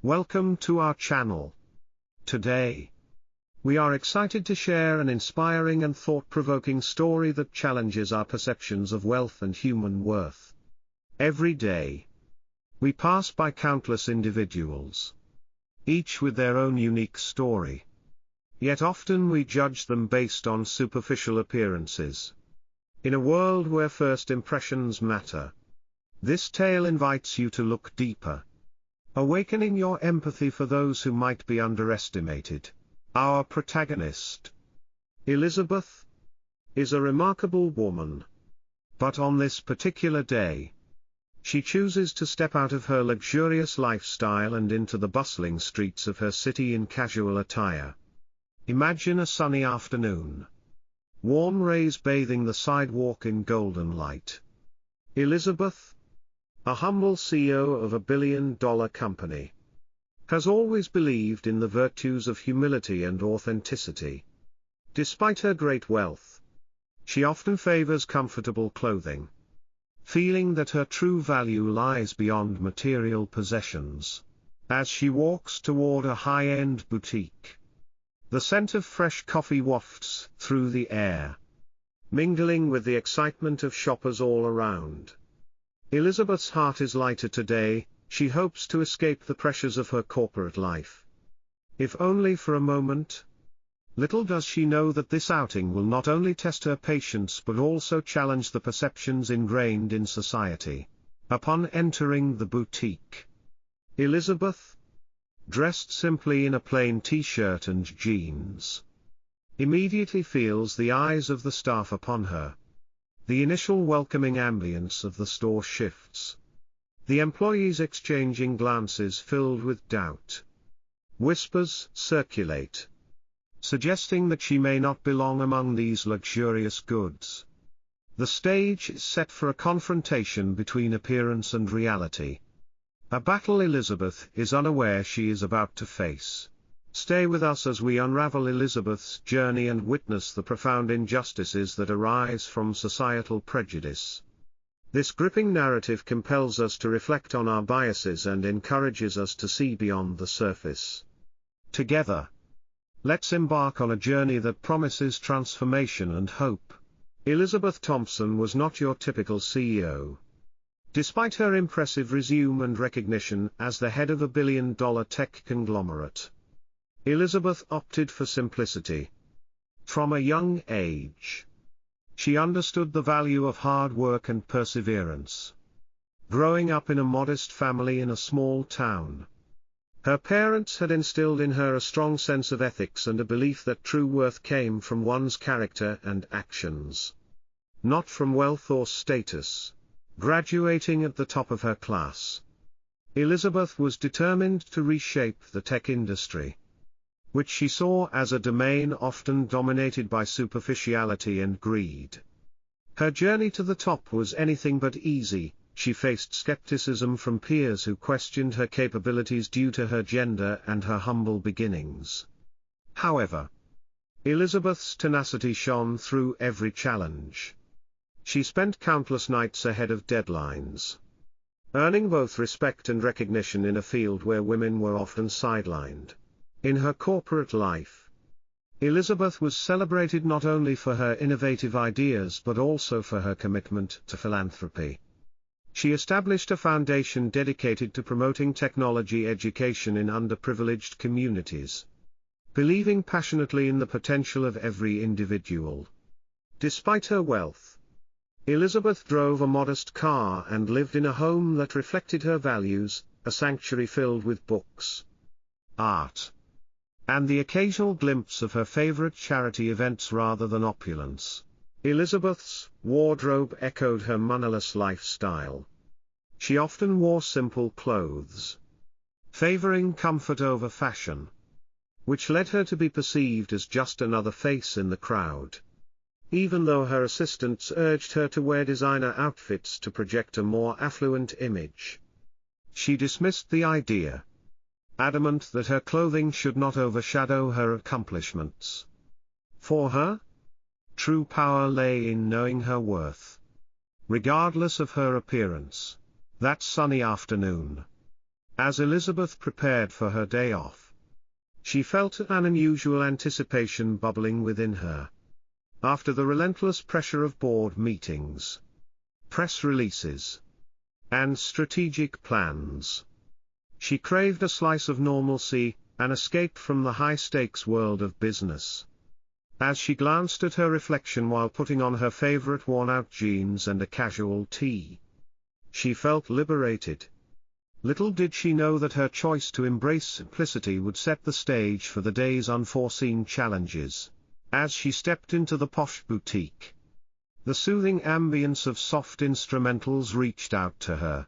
Welcome to our channel. Today, we are excited to share an inspiring and thought-provoking story that challenges our perceptions of wealth and human worth. Every day, we pass by countless individuals, each with their own unique story. Yet often we judge them based on superficial appearances. In a world where first impressions matter, this tale invites you to look deeper, awakening your empathy for those who might be underestimated. Our protagonist, Elizabeth, is a remarkable woman. But on this particular day, she chooses to step out of her luxurious lifestyle and into the bustling streets of her city in casual attire. Imagine a sunny afternoon. Warm rays bathing the sidewalk in golden light. Elizabeth, a humble CEO of a billion-dollar company, has always believed in the virtues of humility and authenticity. Despite her great wealth, she often favors comfortable clothing, feeling that her true value lies beyond material possessions. As she walks toward a high-end boutique, the scent of fresh coffee wafts through the air, mingling with the excitement of shoppers all around. Elizabeth's heart is lighter today. She hopes to escape the pressures of her corporate life, if only for a moment. Little does she know that this outing will not only test her patience but also challenge the perceptions ingrained in society. Upon entering the boutique, Elizabeth, dressed simply in a plain t-shirt and jeans, immediately feels the eyes of the staff upon her. The initial welcoming ambience of the store shifts, the employees exchanging glances filled with doubt. Whispers circulate, suggesting that she may not belong among these luxurious goods. The stage is set for a confrontation between appearance and reality. A battle Elizabeth is unaware she is about to face. Stay with us as we unravel Elizabeth's journey and witness the profound injustices that arise from societal prejudice. This gripping narrative compels us to reflect on our biases and encourages us to see beyond the surface. Together, let's embark on a journey that promises transformation and hope. Elizabeth Thompson was not your typical CEO. Despite her impressive resume and recognition as the head of a billion-dollar tech conglomerate, Elizabeth opted for simplicity. From a young age, she understood the value of hard work and perseverance. Growing up in a modest family in a small town, her parents had instilled in her a strong sense of ethics and a belief that true worth came from one's character and actions, not from wealth or status. Graduating at the top of her class, Elizabeth was determined to reshape the tech industry, which she saw as a domain often dominated by superficiality and greed. Her journey to the top was anything but easy. She faced skepticism from peers who questioned her capabilities due to her gender and her humble beginnings. However, Elizabeth's tenacity shone through every challenge. She spent countless nights ahead of deadlines, earning both respect and recognition in a field where women were often sidelined. In her corporate life, Elizabeth was celebrated not only for her innovative ideas but also for her commitment to philanthropy. She established a foundation dedicated to promoting technology education in underprivileged communities, believing passionately in the potential of every individual. Despite her wealth, Elizabeth drove a modest car and lived in a home that reflected her values, a sanctuary filled with books, art, and the occasional glimpse of her favorite charity events rather than opulence. Elizabeth's wardrobe echoed her moneyless lifestyle. She often wore simple clothes, favoring comfort over fashion, which led her to be perceived as just another face in the crowd. Even though her assistants urged her to wear designer outfits to project a more affluent image, she dismissed the idea, adamant that her clothing should not overshadow her accomplishments. For her, true power lay in knowing her worth, regardless of her appearance. That sunny afternoon, As Elizabeth prepared for her day off, she felt an unusual anticipation bubbling within her. After the relentless pressure of board meetings, press releases, and strategic plans, she craved a slice of normalcy, an escape from the high-stakes world of business. As she glanced at her reflection while putting on her favorite worn-out jeans and a casual tee, she felt liberated. Little did she know that her choice to embrace simplicity would set the stage for the day's unforeseen challenges. As she stepped into the posh boutique, the soothing ambience of soft instrumentals reached out to her,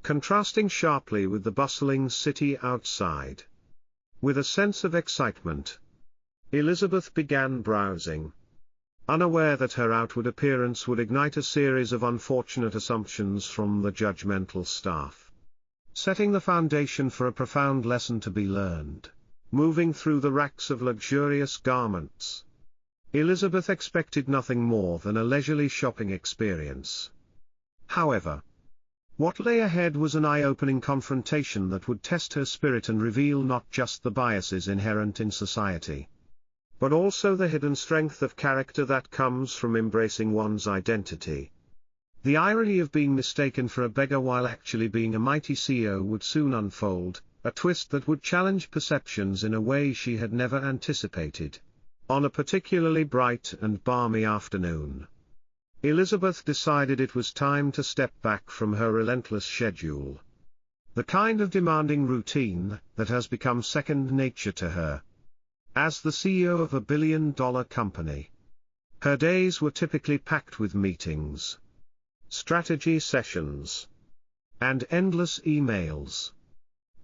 contrasting sharply with the bustling city outside. With a sense of excitement, Elizabeth began browsing, unaware that her outward appearance would ignite a series of unfortunate assumptions from the judgmental staff, setting the foundation for a profound lesson to be learned. Moving through the racks of luxurious garments, Elizabeth expected nothing more than a leisurely shopping experience. However, what lay ahead was an eye-opening confrontation that would test her spirit and reveal not just the biases inherent in society, but also the hidden strength of character that comes from embracing one's identity. The irony of being mistaken for a beggar while actually being a mighty CEO would soon unfold, a twist that would challenge perceptions in a way she had never anticipated. On a particularly bright and balmy afternoon, Elizabeth decided it was time to step back from her relentless schedule. The kind of demanding routine that has become second nature to her. As the CEO of a billion-dollar company, her days were typically packed with meetings, strategy sessions, and endless emails.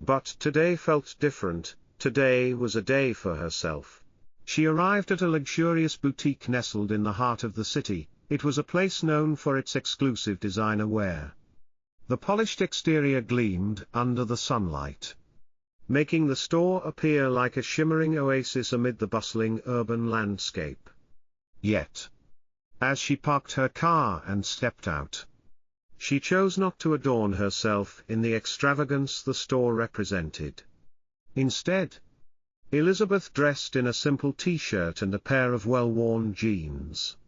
But today felt different. Today was a day for herself. She arrived at a luxurious boutique nestled in the heart of the city. It was a place known for its exclusive designer wear. The polished exterior gleamed under the sunlight, making the store appear like a shimmering oasis amid the bustling urban landscape. Yet, as she parked her car and stepped out, she chose not to adorn herself in the extravagance the store represented. Instead, Elizabeth dressed in a simple t-shirt and a pair of well-worn jeans,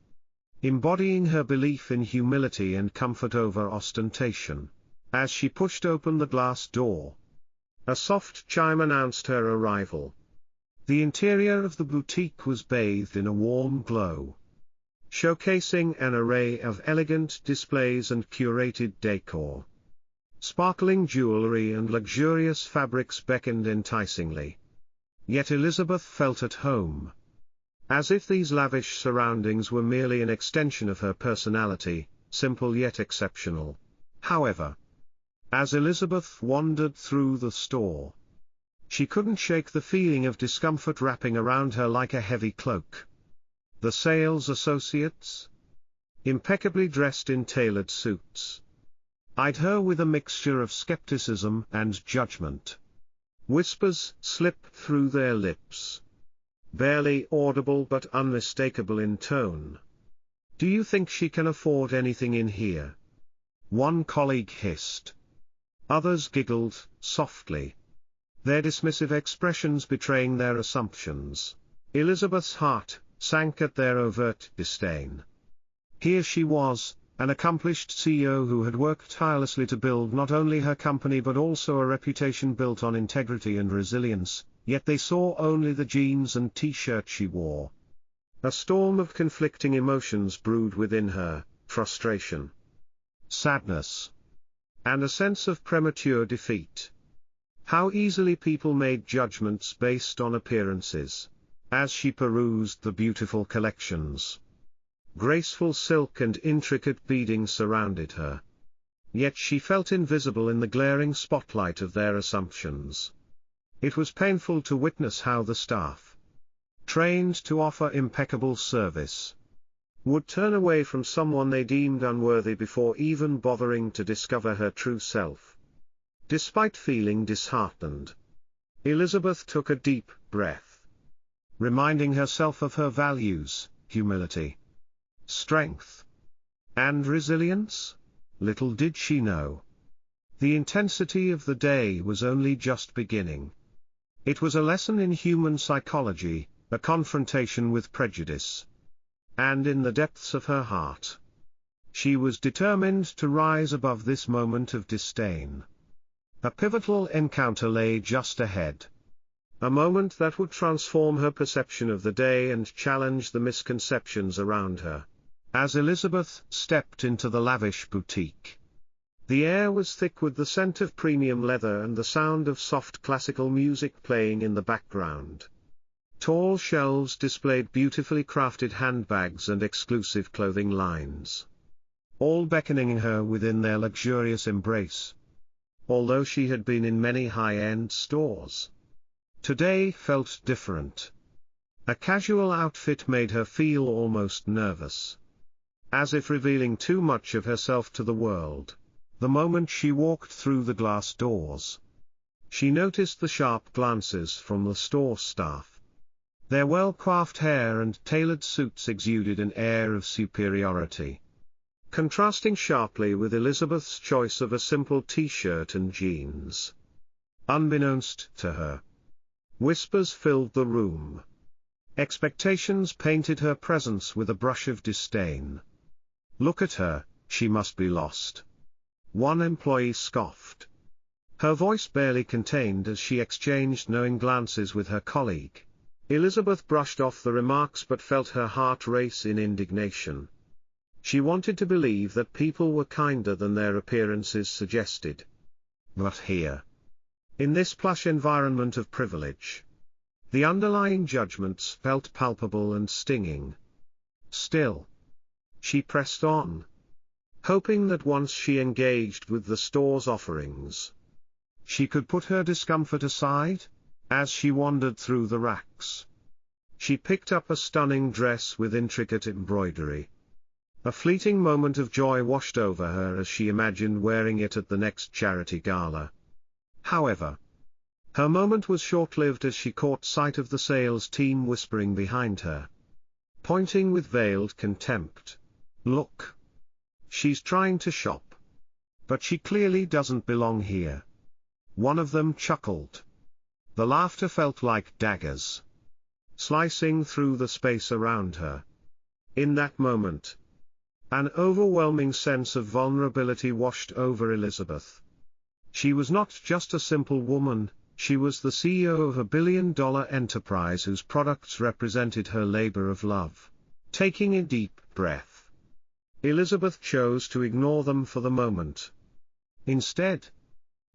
embodying her belief in humility and comfort over ostentation. As she pushed open the glass door, a soft chime announced her arrival. The interior of the boutique was bathed in a warm glow, showcasing an array of elegant displays and curated decor. Sparkling jewelry and luxurious fabrics beckoned enticingly. Yet Elizabeth felt at home, as if these lavish surroundings were merely an extension of her personality, simple yet exceptional. However, as Elizabeth wandered through the store, she couldn't shake the feeling of discomfort wrapping around her like a heavy cloak. The sales associates, impeccably dressed in tailored suits, eyed her with a mixture of skepticism and judgment. Whispers slipped through their lips, barely audible but unmistakable in tone. "Do you think she can afford anything in here?" one colleague hissed. Others giggled softly, their dismissive expressions betraying their assumptions. Elizabeth's heart sank at their overt disdain. Here she was, an accomplished CEO who had worked tirelessly to build not only her company but also a reputation built on integrity and resilience, yet they saw only the jeans and t-shirt she wore. A storm of conflicting emotions brewed within her: frustration, sadness, and a sense of premature defeat. How easily people made judgments based on appearances. As she perused the beautiful collections, graceful silk and intricate beading surrounded her. Yet she felt invisible in the glaring spotlight of their assumptions. It was painful to witness how the staff, trained to offer impeccable service, would turn away from someone they deemed unworthy before even bothering to discover her true self. Despite feeling disheartened, Elizabeth took a deep breath, reminding herself of her values: humility, strength, and resilience. Little did she know, The intensity of the day was only just beginning. It was a lesson in human psychology, a confrontation with prejudice. And in the depths of her heart, she was determined to rise above this moment of disdain. A pivotal encounter lay just ahead. A moment that would transform her perception of the day and challenge the misconceptions around her. As Elizabeth stepped into the lavish boutique, the air was thick with the scent of premium leather and the sound of soft classical music playing in the background. Tall shelves displayed beautifully crafted handbags and exclusive clothing lines, all beckoning her within their luxurious embrace. Although she had been in many high-end stores, today felt different. A casual outfit made her feel almost nervous, as if revealing too much of herself to the world. The moment she walked through the glass doors, she noticed the sharp glances from the store staff. Their well-coiffed hair and tailored suits exuded an air of superiority, contrasting sharply with Elizabeth's choice of a simple t-shirt and jeans. Unbeknownst to her, whispers filled the room. Expectations painted her presence with a brush of disdain. "Look at her, she must be lost," one employee scoffed. Her voice barely contained as she exchanged knowing glances with her colleague. Elizabeth brushed off the remarks but felt her heart race in indignation. She wanted to believe that people were kinder than their appearances suggested. But here, in this plush environment of privilege, the underlying judgments felt palpable and stinging. Still, she pressed on, hoping that once she engaged with the store's offerings, she could put her discomfort aside. As she wandered through the racks, she picked up a stunning dress with intricate embroidery. A fleeting moment of joy washed over her as she imagined wearing it at the next charity gala. However, her moment was short-lived as she caught sight of the sales team whispering behind her, pointing with veiled contempt. "Look! She's trying to shop. But she clearly doesn't belong here." One of them chuckled. The laughter felt like daggers, slicing through the space around her. In that moment, an overwhelming sense of vulnerability washed over Elizabeth. She was not just a simple woman, she was the CEO of a billion-dollar enterprise whose products represented her labor of love. Taking a deep breath, Elizabeth chose to ignore them for the moment. Instead,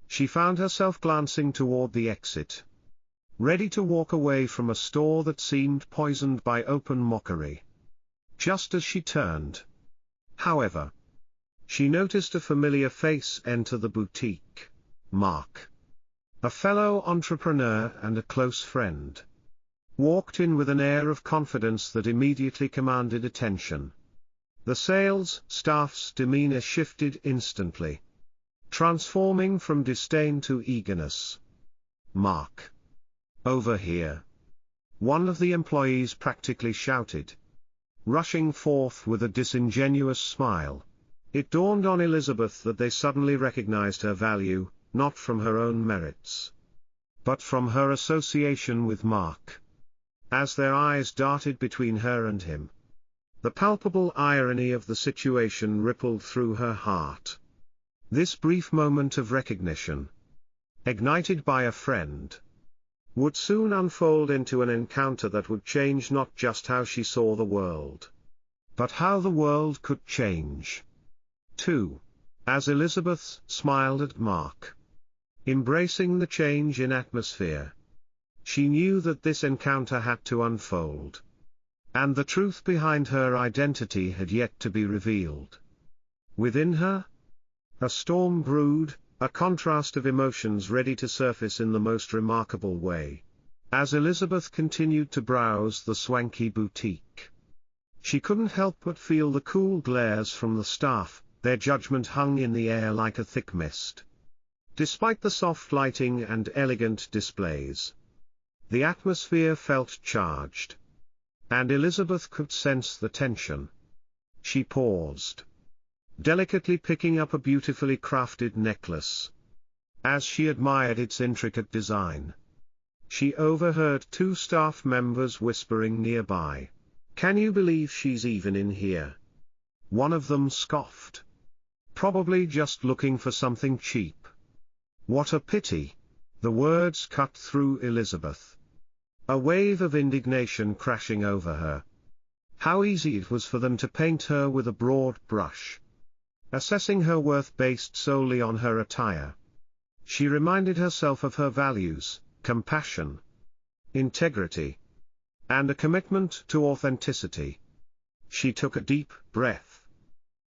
she found herself glancing toward the exit, ready to walk away from a store that seemed poisoned by open mockery. Just as she turned, however, she noticed a familiar face enter the boutique. Mark, a fellow entrepreneur and a close friend, walked in with an air of confidence that immediately commanded attention. The sales staff's demeanor shifted instantly, transforming from disdain to eagerness. "Mark, over here!" one of the employees practically shouted, rushing forth with a disingenuous smile. It dawned on Elizabeth that they suddenly recognized her value, not from her own merits, but from her association with Mark. As their eyes darted between her and him, the palpable irony of the situation rippled through her heart. This brief moment of recognition, ignited by a friend, would soon unfold into an encounter that would change not just how she saw the world, but how the world could change, too. As Elizabeth smiled at Mark, embracing the change in atmosphere, she knew that this encounter had to unfold, and the truth behind her identity had yet to be revealed. Within her, a storm brewed, a contrast of emotions ready to surface in the most remarkable way. As Elizabeth continued to browse the swanky boutique, she couldn't help but feel the cool glares from the staff. Their judgment hung in the air like a thick mist. Despite the soft lighting and elegant displays, the atmosphere felt charged, and Elizabeth could sense the tension. She paused, delicately picking up a beautifully crafted necklace. As she admired its intricate design, she overheard two staff members whispering nearby. "Can you believe she's even in here?" One of them scoffed. "Probably just looking for something cheap." "What a pity." The words cut through Elizabeth. A wave of indignation crashing over her. How easy it was for them to paint her with a broad brush, assessing her worth based solely on her attire. She reminded herself of her values: compassion, integrity, and a commitment to authenticity. She took a deep breath,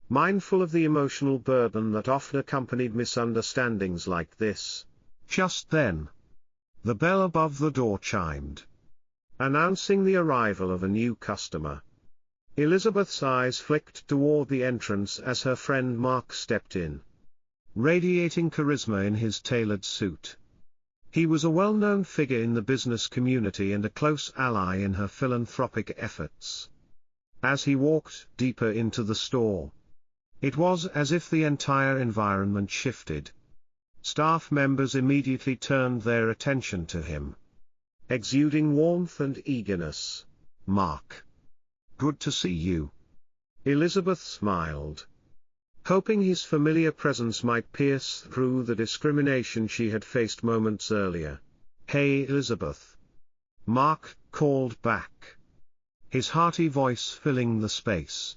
mindful of the emotional burden that often accompanied misunderstandings like this. Just then, the bell above the door chimed, announcing the arrival of a new customer. Elizabeth's eyes flicked toward the entrance as her friend Mark stepped in, radiating charisma in his tailored suit. He was a well-known figure in the business community and a close ally in her philanthropic efforts. As he walked deeper into the store, it was as if the entire environment shifted. Staff members immediately turned their attention to him, exuding warmth and eagerness. "Mark, good to see you." Elizabeth smiled, hoping his familiar presence might pierce through the discrimination she had faced moments earlier. "Hey Elizabeth," Mark called back, his hearty voice filling the space.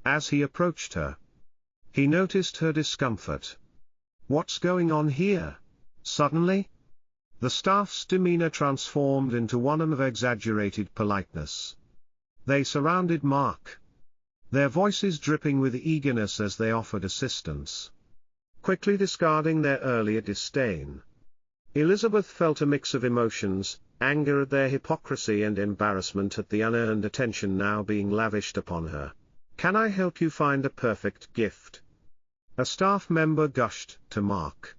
As he approached her, he noticed her discomfort. "What's going on here?" Suddenly, the staff's demeanor transformed into one of exaggerated politeness. They surrounded Mark, their voices dripping with eagerness as they offered assistance, quickly discarding their earlier disdain. Elizabeth felt a mix of emotions: anger at their hypocrisy and embarrassment at the unearned attention now being lavished upon her. "Can I help you find a perfect gift?" a staff member gushed to Mark,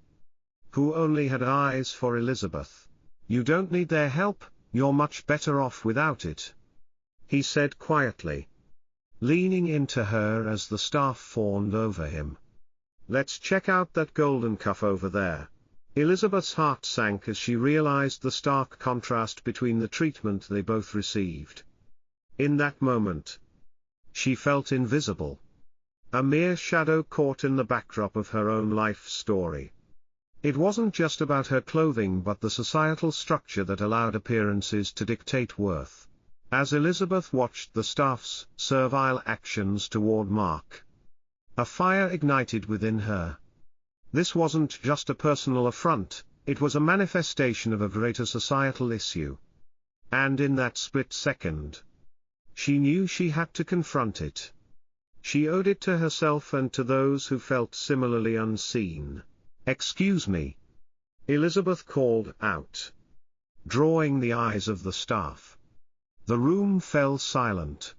who only had eyes for Elizabeth. "You don't need their help, you're much better off without it," he said quietly, leaning into her as the staff fawned over him. "Let's check out that golden cuff over there." Elizabeth's heart sank as she realized the stark contrast between the treatment they both received. In that moment, she felt invisible, a mere shadow caught in the backdrop of her own life story. It wasn't just about her clothing but the societal structure that allowed appearances to dictate worth. As Elizabeth watched the staff's servile actions toward Mark, a fire ignited within her. This wasn't just a personal affront, it was a manifestation of a greater societal issue. And in that split second, she knew she had to confront it. She owed it to herself and to those who felt similarly unseen. "Excuse me," Elizabeth called out, drawing the eyes of the staff. The room fell silent.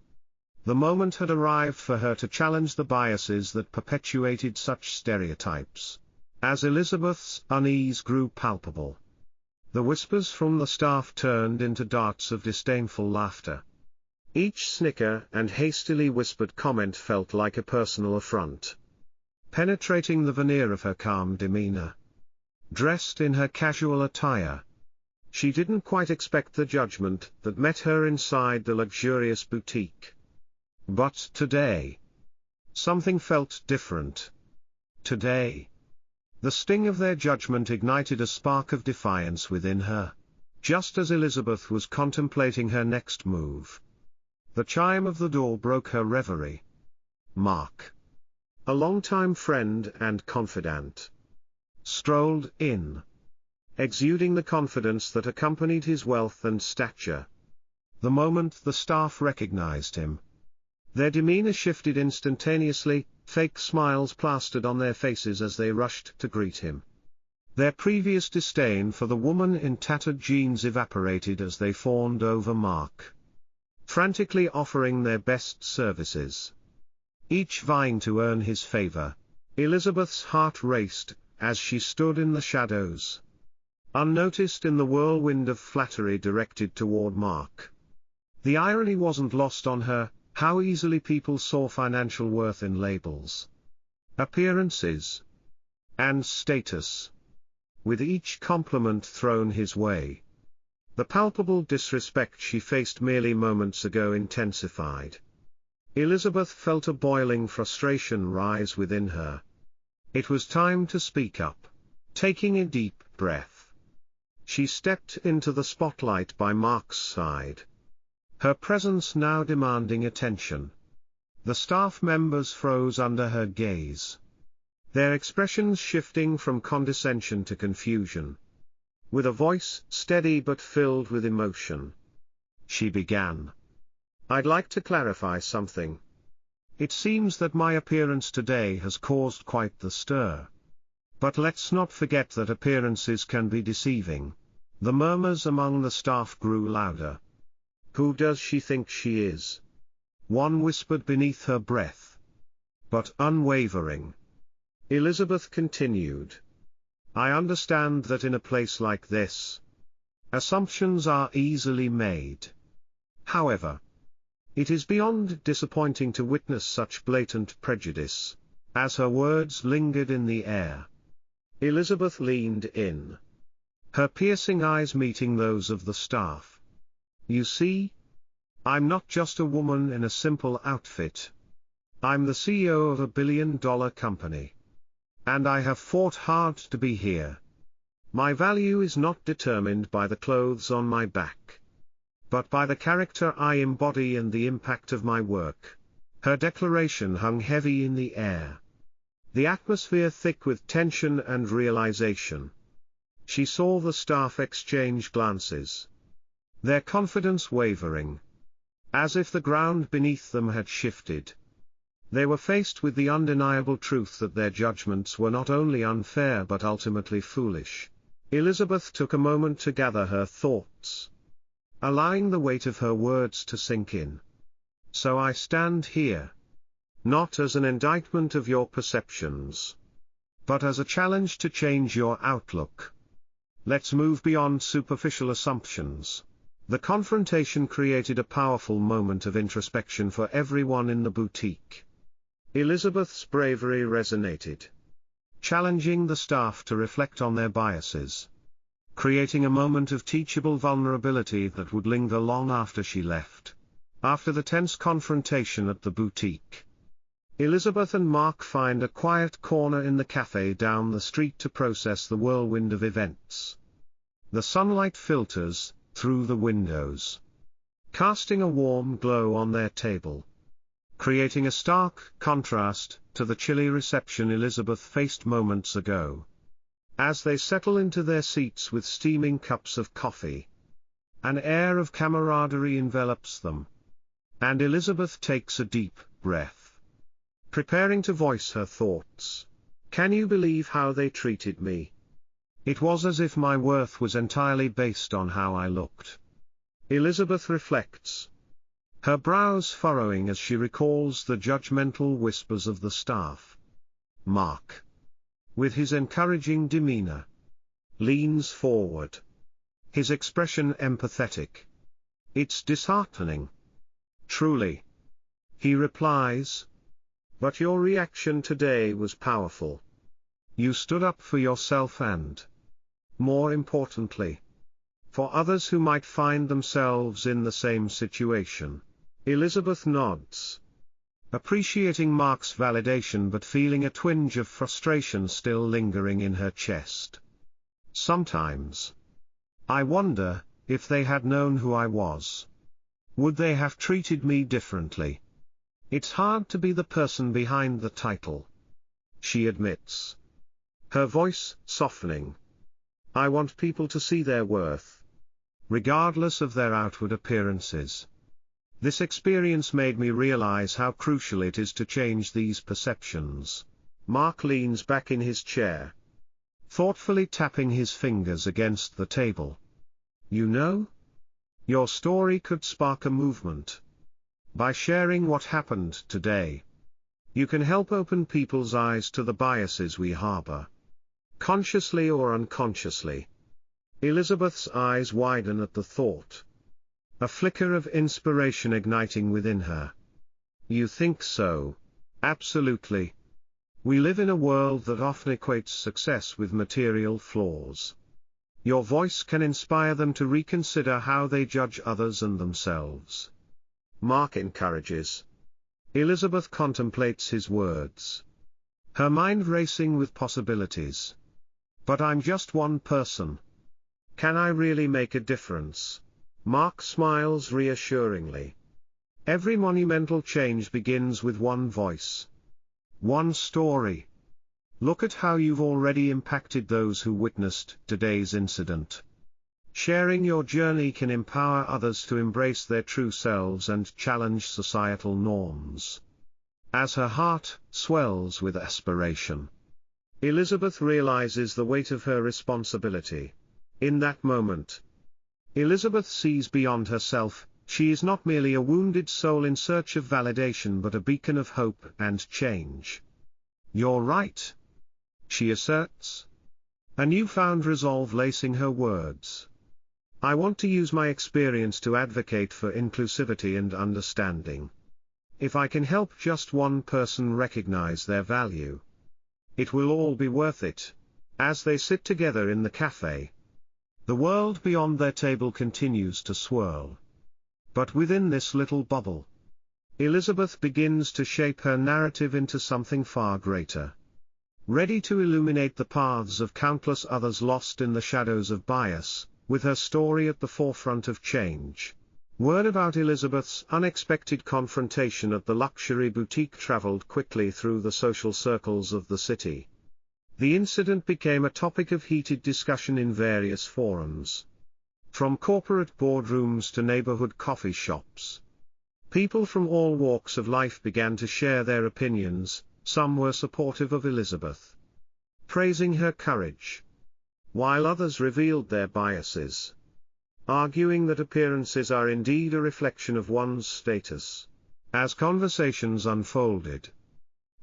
The moment had arrived for her to challenge the biases that perpetuated such stereotypes. As Elizabeth's unease grew palpable, the whispers from the staff turned into darts of disdainful laughter. Each snicker and hastily whispered comment felt like a personal affront, penetrating the veneer of her calm demeanor. Dressed in her casual attire, she didn't quite expect the judgment that met her inside the luxurious boutique. But today, something felt different. Today, the sting of their judgment ignited a spark of defiance within her. Just as Elizabeth was contemplating her next move, the chime of the door broke her reverie. Mark, a longtime friend and confidant, strolled in, exuding the confidence that accompanied his wealth and stature. The moment the staff recognized him, their demeanor shifted instantaneously, fake smiles plastered on their faces as they rushed to greet him. Their previous disdain for the woman in tattered jeans evaporated as they fawned over Mark, frantically offering their best services, each vying to earn his favor. Elizabeth's heart raced as she stood in the shadows, unnoticed in the whirlwind of flattery directed toward Mark. The irony wasn't lost on her: how easily people saw financial worth in labels, appearances, and status. with each compliment thrown his way. The palpable disrespect she faced merely moments ago intensified. Elizabeth felt a boiling frustration rise within her. It was time to speak up. Taking a deep breath, she stepped into the spotlight by Mark's side, her presence now demanding attention. The staff members froze under her gaze, their expressions shifting from condescension to confusion. With a voice steady but filled with emotion, she began. "I'd like to clarify something. It seems that my appearance today has caused quite the stir. But let's not forget that appearances can be deceiving." The murmurs among the staff grew louder. "Who does she think she is?" one whispered beneath her breath. But unwavering, Elizabeth continued. "I understand that in a place like this, assumptions are easily made. However, it is beyond disappointing to witness such blatant prejudice." As her words lingered in the air, Elizabeth leaned in, her piercing eyes meeting those of the staff. "You see, I'm not just a woman in a simple outfit. I'm the CEO of a billion-dollar company. And I have fought hard to be here. My value is not determined by the clothes on my back, but by the character I embody and the impact of my work." Her declaration hung heavy in the air, the atmosphere thick with tension and realization. She saw the staff exchange glances, their confidence wavering, as if the ground beneath them had shifted. They were faced with the undeniable truth that their judgments were not only unfair but ultimately foolish. Elizabeth took a moment to gather her thoughts, allowing the weight of her words to sink in. "So I stand here, not as an indictment of your perceptions, but as a challenge to change your outlook. Let's move beyond superficial assumptions." The confrontation created a powerful moment of introspection for everyone in the boutique. Elizabeth's bravery resonated, challenging the staff to reflect on their biases, creating a moment of teachable vulnerability that would linger long after she left. After the tense confrontation at the boutique, Elizabeth and Mark find a quiet corner in the cafe down the street to process the whirlwind of events. The sunlight filters through the windows, casting a warm glow on their table, creating a stark contrast to the chilly reception Elizabeth faced moments ago. As they settle into their seats with steaming cups of coffee, an air of camaraderie envelops them, and Elizabeth takes a deep breath, preparing to voice her thoughts. "Can you believe how they treated me? It was as if my worth was entirely based on how I looked." Elizabeth reflects, her brows furrowing as she recalls the judgmental whispers of the staff. Mark, with his encouraging demeanor, leans forward, his expression empathetic. "It's disheartening. Truly," he replies. "But your reaction today was powerful. You stood up for yourself and, more importantly, for others who might find themselves in the same situation." Elizabeth nods, appreciating Mark's validation but feeling a twinge of frustration still lingering in her chest. "Sometimes I wonder, if they had known who I was, would they have treated me differently? It's hard to be the person behind the title," she admits, her voice softening. "I want people to see their worth, regardless of their outward appearances." This experience made me realize how crucial it is to change these perceptions. Mark leans back in his chair, thoughtfully tapping his fingers against the table. "You know, your story could spark a movement. By sharing what happened today, you can help open people's eyes to the biases we harbor, consciously or unconsciously." Elizabeth's eyes widen at the thought, a flicker of inspiration igniting within her. "You think so?" "Absolutely. We live in a world that often equates success with material flaws. Your voice can inspire them to reconsider how they judge others and themselves. Mark encourages. Elizabeth contemplates his words. Her mind racing with possibilities. But I'm just one person. Can I really make a difference? Mark smiles reassuringly. Every monumental change begins with one voice. One story. Look at how you've already impacted those who witnessed today's incident. Sharing your journey can empower others to embrace their true selves and challenge societal norms. As her heart swells with aspiration, Elizabeth realizes the weight of her responsibility. In that moment, Elizabeth sees beyond herself. She is not merely a wounded soul in search of validation but a beacon of hope and change. You're right, she asserts, a newfound resolve lacing her words. I want to use my experience to advocate for inclusivity and understanding. If I can help just one person recognize their value, it will all be worth it. As they sit together in the cafe, the world beyond their table continues to swirl. But within this little bubble, Elizabeth begins to shape her narrative into something far greater. Ready to illuminate the paths of countless others lost in the shadows of bias, with her story at the forefront of change. Word about Elizabeth's unexpected confrontation at the luxury boutique traveled quickly through the social circles of the city. The incident became a topic of heated discussion in various forums. From corporate boardrooms to neighborhood coffee shops, people from all walks of life began to share their opinions. Some were supportive of Elizabeth, praising her courage, while others revealed their biases, arguing that appearances are indeed a reflection of one's status. As conversations unfolded,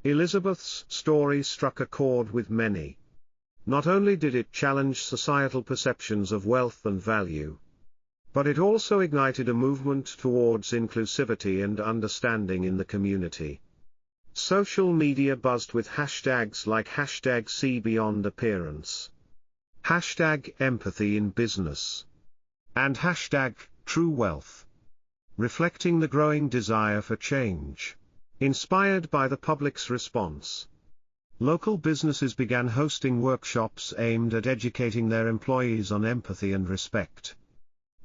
Elizabeth's story struck a chord with many. Not only did it challenge societal perceptions of wealth and value, but it also ignited a movement towards inclusivity and understanding in the community. Social media buzzed with hashtags like #SeeBeyondAppearance, #EmpathyInBusiness, and #TrueWealth, reflecting the growing desire for change. Inspired by the public's response, local businesses began hosting workshops aimed at educating their employees on empathy and respect.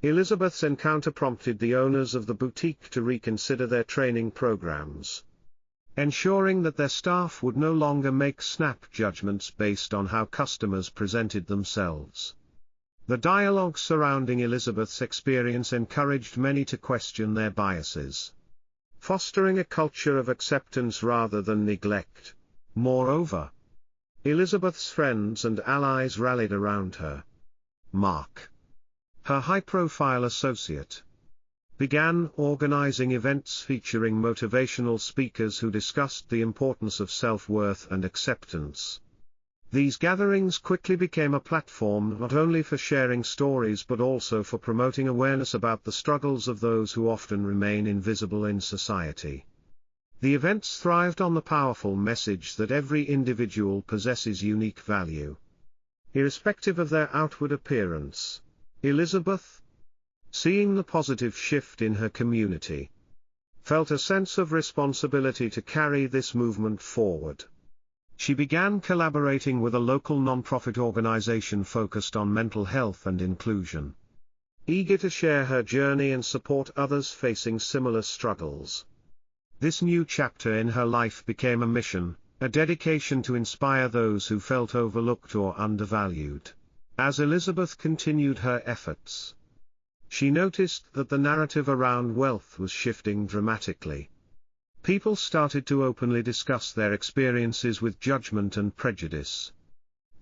Elizabeth's encounter prompted the owners of the boutique to reconsider their training programs, ensuring that their staff would no longer make snap judgments based on how customers presented themselves. The dialogue surrounding Elizabeth's experience encouraged many to question their biases, fostering a culture of acceptance rather than neglect. Moreover, Elizabeth's friends and allies rallied around her. Mark, her high-profile associate, began organizing events featuring motivational speakers who discussed the importance of self-worth and acceptance. These gatherings quickly became a platform not only for sharing stories but also for promoting awareness about the struggles of those who often remain invisible in society. The events thrived on the powerful message that every individual possesses unique value, irrespective of their outward appearance. Elizabeth, seeing the positive shift in her community, felt a sense of responsibility to carry this movement forward. She began collaborating with a local non-profit organization focused on mental health and inclusion, eager to share her journey and support others facing similar struggles. This new chapter in her life became a mission, a dedication to inspire those who felt overlooked or undervalued. As Elizabeth continued her efforts, she noticed that the narrative around wealth was shifting dramatically. People started to openly discuss their experiences with judgment and prejudice.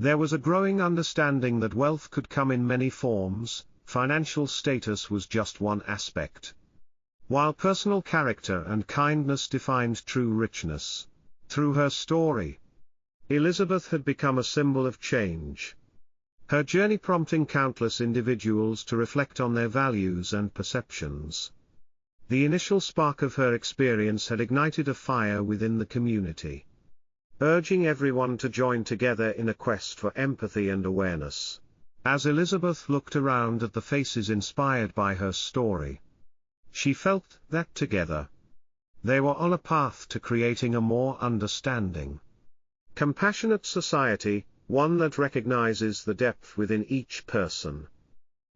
There was a growing understanding that wealth could come in many forms. Financial status was just one aspect, while personal character and kindness defined true richness. Through her story, Elizabeth had become a symbol of change, her journey prompting countless individuals to reflect on their values and perceptions. The initial spark of her experience had ignited a fire within the community, urging everyone to join together in a quest for empathy and awareness. As Elizabeth looked around at the faces inspired by her story, she felt that together, they were on a path to creating a more understanding, compassionate society, one that recognizes the depth within each person,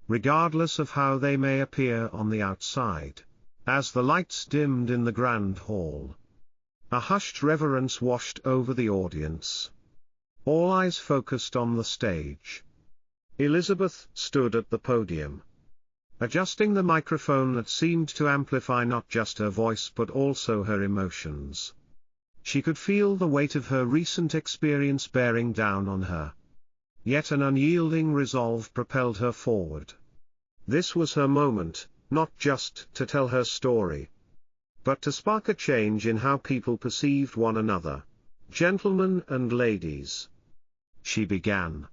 regardless of how they may appear on the outside. As the lights dimmed in the grand hall, a hushed reverence washed over the audience. All eyes focused on the stage. Elizabeth stood at the podium, adjusting the microphone that seemed to amplify not just her voice but also her emotions. She could feel the weight of her recent experience bearing down on her. Yet an unyielding resolve propelled her forward. This was her moment, not just to tell her story, but to spark a change in how people perceived one another. "Gentlemen and ladies," she began,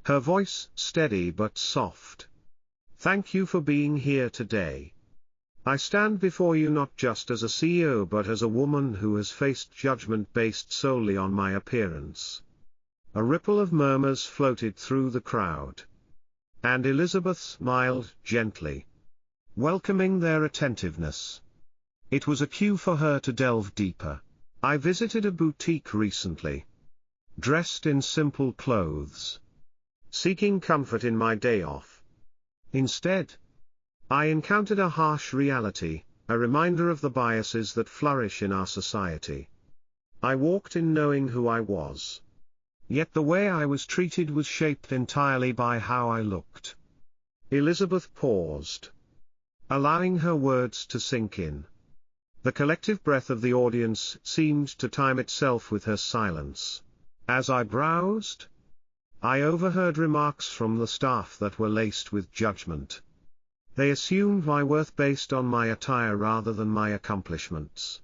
her voice steady but soft, "thank you for being here today. I stand before you not just as a CEO but as a woman who has faced judgment based solely on my appearance." A ripple of murmurs floated through the crowd, and Elizabeth smiled gently, welcoming their attentiveness. It was a cue for her to delve deeper. "I visited a boutique recently, dressed in simple clothes, seeking comfort in my day off. Instead, I encountered a harsh reality, a reminder of the biases that flourish in our society. I walked in knowing who I was. Yet the way I was treated was shaped entirely by how I looked." Elizabeth paused, allowing her words to sink in. The collective breath of the audience seemed to time itself with her silence. "As I browsed, I overheard remarks from the staff that were laced with judgment. They assumed my worth based on my attire rather than my accomplishments.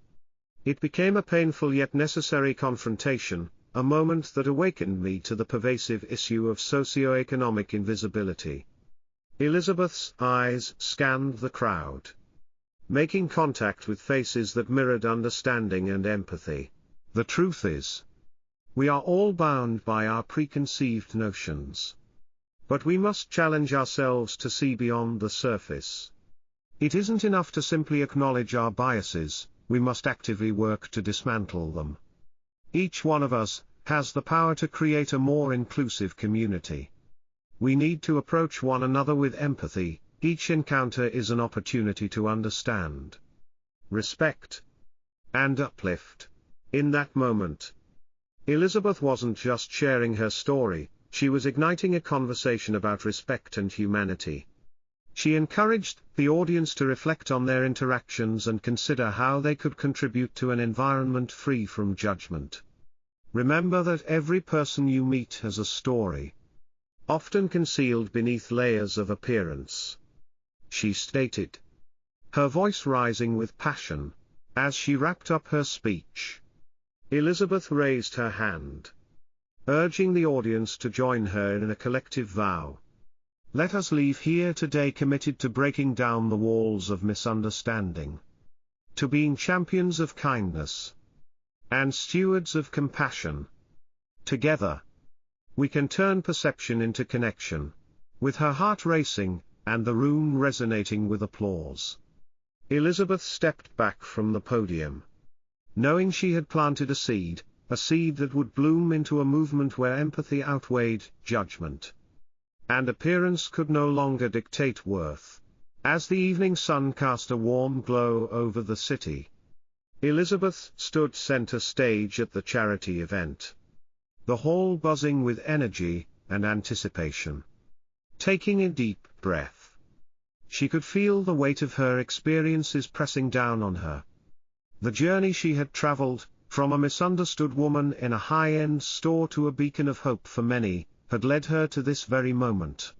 It became a painful yet necessary confrontation, a moment that awakened me to the pervasive issue of socio-economic invisibility." Elizabeth's eyes scanned the crowd, making contact with faces that mirrored understanding and empathy. "The truth is, we are all bound by our preconceived notions. But we must challenge ourselves to see beyond the surface. It isn't enough to simply acknowledge our biases, we must actively work to dismantle them. Each one of us has the power to create a more inclusive community. We need to approach one another with empathy. Each encounter is an opportunity to understand, respect, and uplift." In that moment, Elizabeth wasn't just sharing her story, she was igniting a conversation about respect and humanity. She encouraged the audience to reflect on their interactions and consider how they could contribute to an environment free from judgment. "Remember that every person you meet has a story, often concealed beneath layers of appearance," she stated, her voice rising with passion. As she wrapped up her speech, Elizabeth raised her hand, urging the audience to join her in a collective vow. "Let us leave here today committed to breaking down the walls of misunderstanding, to being champions of kindness, and stewards of compassion. Together, we can turn perception into connection." With her heart racing, and the room resonating with applause, Elizabeth stepped back from the podium, knowing she had planted a seed that would bloom into a movement where empathy outweighed judgment, and appearance could no longer dictate worth. As the evening sun cast a warm glow over the city, Elizabeth stood center stage at the charity event, the hall buzzing with energy and anticipation. Taking a deep breath, she could feel the weight of her experiences pressing down on her. The journey she had traveled, from a misunderstood woman in a high-end store to a beacon of hope for many, had led her to this very moment.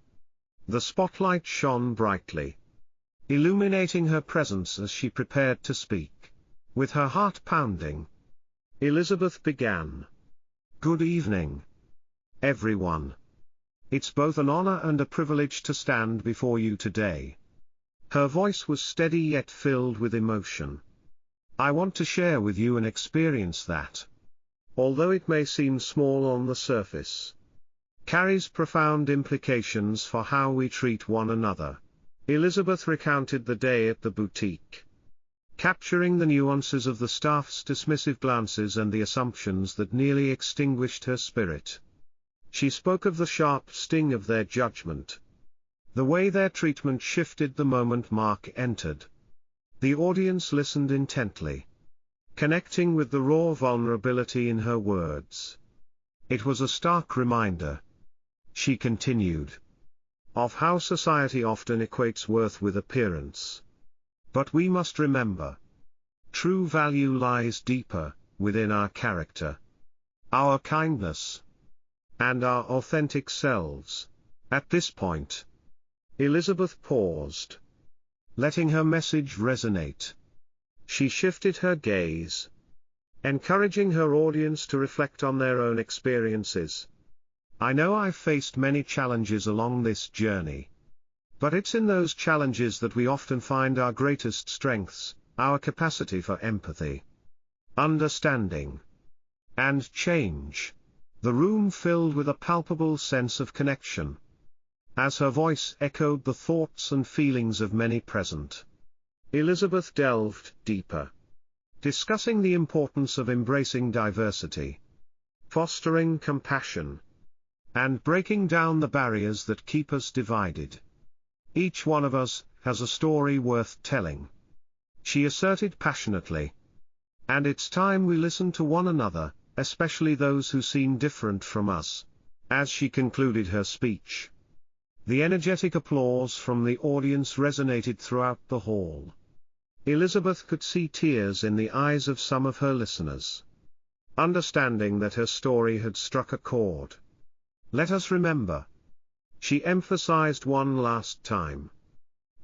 The spotlight shone brightly, illuminating her presence as she prepared to speak. With her heart pounding, Elizabeth began. "Good evening, everyone. It's both an honor and a privilege to stand before you today." Her voice was steady yet filled with emotion. "I want to share with you an experience that, although it may seem small on the surface, carries profound implications for how we treat one another. Elizabeth recounted the day at the boutique, capturing the nuances of the staff's dismissive glances and the assumptions that nearly extinguished her spirit. She spoke of the sharp sting of their judgment, the way their treatment shifted the moment Mark entered. The audience listened intently, connecting with the raw vulnerability in her words. It was a stark reminder, she continued, of how society often equates worth with appearance. But we must remember, true value lies deeper, within our character, our kindness, and our authentic selves. At this point, Elizabeth paused, letting her message resonate. She shifted her gaze, encouraging her audience to reflect on their own experiences. I know I've faced many challenges along this journey. But it's in those challenges that we often find our greatest strengths, our capacity for empathy, understanding, and change. The room filled with a palpable sense of connection, as her voice echoed the thoughts and feelings of many present. Elizabeth delved deeper, discussing the importance of embracing diversity, fostering compassion, and breaking down the barriers that keep us divided. Each one of us has a story worth telling, she asserted passionately. And it's time we listen to one another, especially those who seem different from us. As she concluded her speech, the energetic applause from the audience resonated throughout the hall. Elizabeth could see tears in the eyes of some of her listeners, understanding that her story had struck a chord. Let us remember, she emphasized one last time,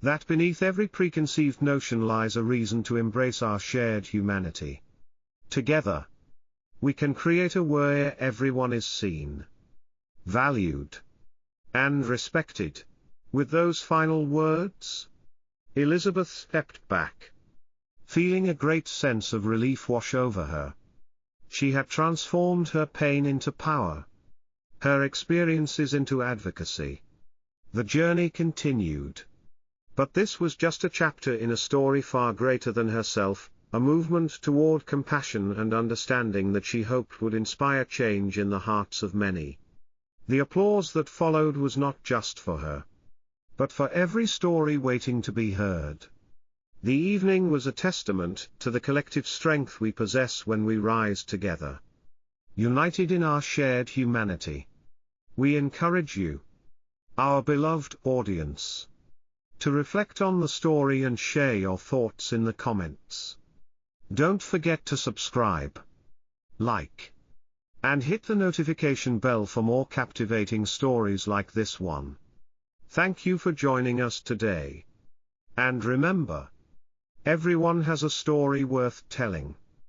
that beneath every preconceived notion lies a reason to embrace our shared humanity. Together, we can create a world where everyone is seen, valued, and respected. With those final words, Elizabeth stepped back, feeling a great sense of relief wash over her. She had transformed her pain into power, her experiences into advocacy. The journey continued. But this was just a chapter in a story far greater than herself, a movement toward compassion and understanding that she hoped would inspire change in the hearts of many. The applause that followed was not just for her, but for every story waiting to be heard. The evening was a testament to the collective strength we possess when we rise together, united in our shared humanity. We encourage you, our beloved audience, to reflect on the story and share your thoughts in the comments. Don't forget to subscribe, like, and hit the notification bell for more captivating stories like this one. Thank you for joining us today. And remember, everyone has a story worth telling.